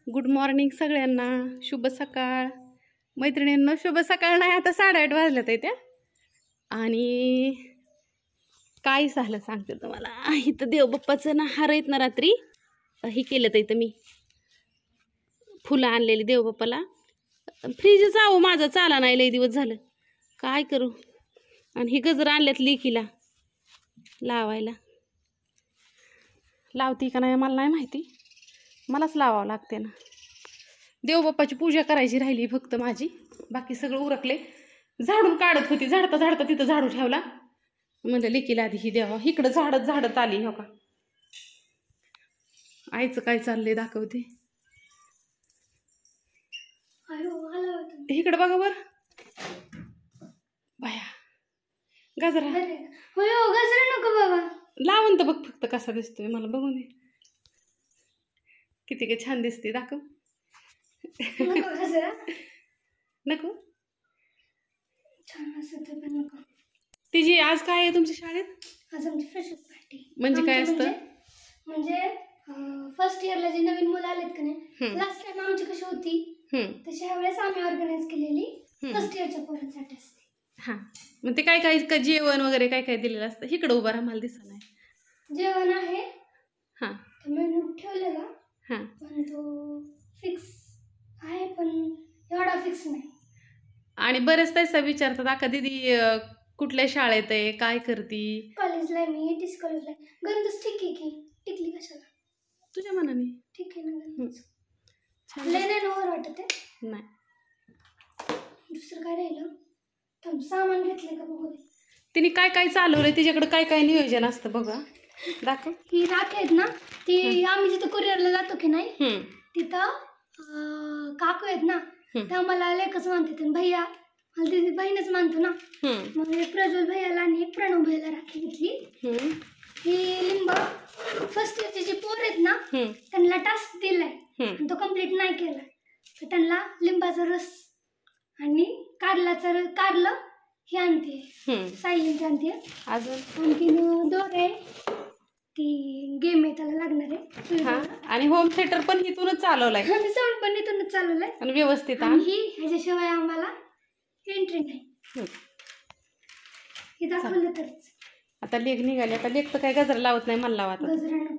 Good morning सगळ्यांना, शुभ सकाळ मैत्रिणींनो. शुभ सकाळ नाही, आता 8:30 वाजल्यात आहे त्या. आणि काय झालं सांगते तुम्हाला. इथं देवबाप्पाचं ना हार आहेत ना, रात्री हे केलं तर इथं मी फुलं आणलेली देवबाप्पाला. फ्रीजच आहो माझं चाला नाही, लई दिवस झालं, काय करू. आणि ही गजर आणल्यात लेकीला लावायला. लावती का नाही मला नाही माहिती, मलाच लावावं लागते ना. देवबाप्पाची पूजा करायची राहिली फक्त माझी, बाकी सगळं उरकले. झाडून काढत होती, झाडता झाडता तिथं झाडू ठेवला. म्हणजे लेकीला आधी ही द्यावा. इकडं झाडत आली हो का. आईचं काय चाललंय दाखवते. इकडं बघा बर बाया, गजरा नको बाबा, लावून तर बघ फक्त कसा दिसतोय, मला बघून दे किती काय छान दिसते. दाखव. नको तिची आज काय आहे तुमच्या शाळेत? आज आमची फ्रेशर पार्टी. म्हणजे काय असतं? म्हणजे फर्स्ट इयरला जे नवीन मुलं आलेत का नाही, लास्ट टाइम आमची कशी होती तशी ह्यावेळेस आम्ही ऑर्गनाईज केलेली फर्स्ट इयरच्या पोरांसाठी असते. हा, मग ते काय काय जेवण वगैरे काय काय दिलेलं असतं? इकडं उभं राहा, मला दिसत नाही. जेवण आहे, हा मेनू ठेवलेला, हा, पण तो फिक्स आहे, पण एवढा फिक्स नाही. आणि बरेच तसा विचारतात, अका दीदी कुठल्या शाळेत आहे, काय करती? कॉलेजला मी टीसी कॉलेजला. गंधच ठीक आहे की, टिकली कशाला? तुझ्या मनाने ठीक आहे ना. छान लय नाही नवर वाटत आहे. नाही. दुसरं काय राहिलं? सामान घेतले का बघू. तिने काय काय चालवलंय, तिच्याकडे काय काय नियोजन असतं बघा. दाखव. ही राख आहेत ना, ती आम्ही जिथं कुरिअरला जातो की नाही, तिथं काकू आहेत ना, त्या मला लेखच मानतात. भैया मला तिची बहीणच मानतो ना, मग प्रज्वल भैयाला आणि प्रणव भैयाला राखी घेतली. ही लिंब फर्स्ट इयरचे जे पोर आहेत ना, त्यांना टास्क दिलाय आणि तो कम्प्लीट नाही केला, तर त्यांना लिंबाचा रस आणि कारलं हे आणते, सायलेंट आणते. अजून आणखीन दोरे, ती गेम आहे त्याला लागणार आहे. आणि होम थिएटर पण इथूनच चालवलाय, साऊंड पण इथूनच चालवलाय आणि व्यवस्थित. ही ह्याच्याशिवाय आम्हाला एंट्री नाही. हे दाखवलं तरच. आता लेख निघाले, आता लेख तर काय गजरा लावत नाही, मला लावा. गजरा नको.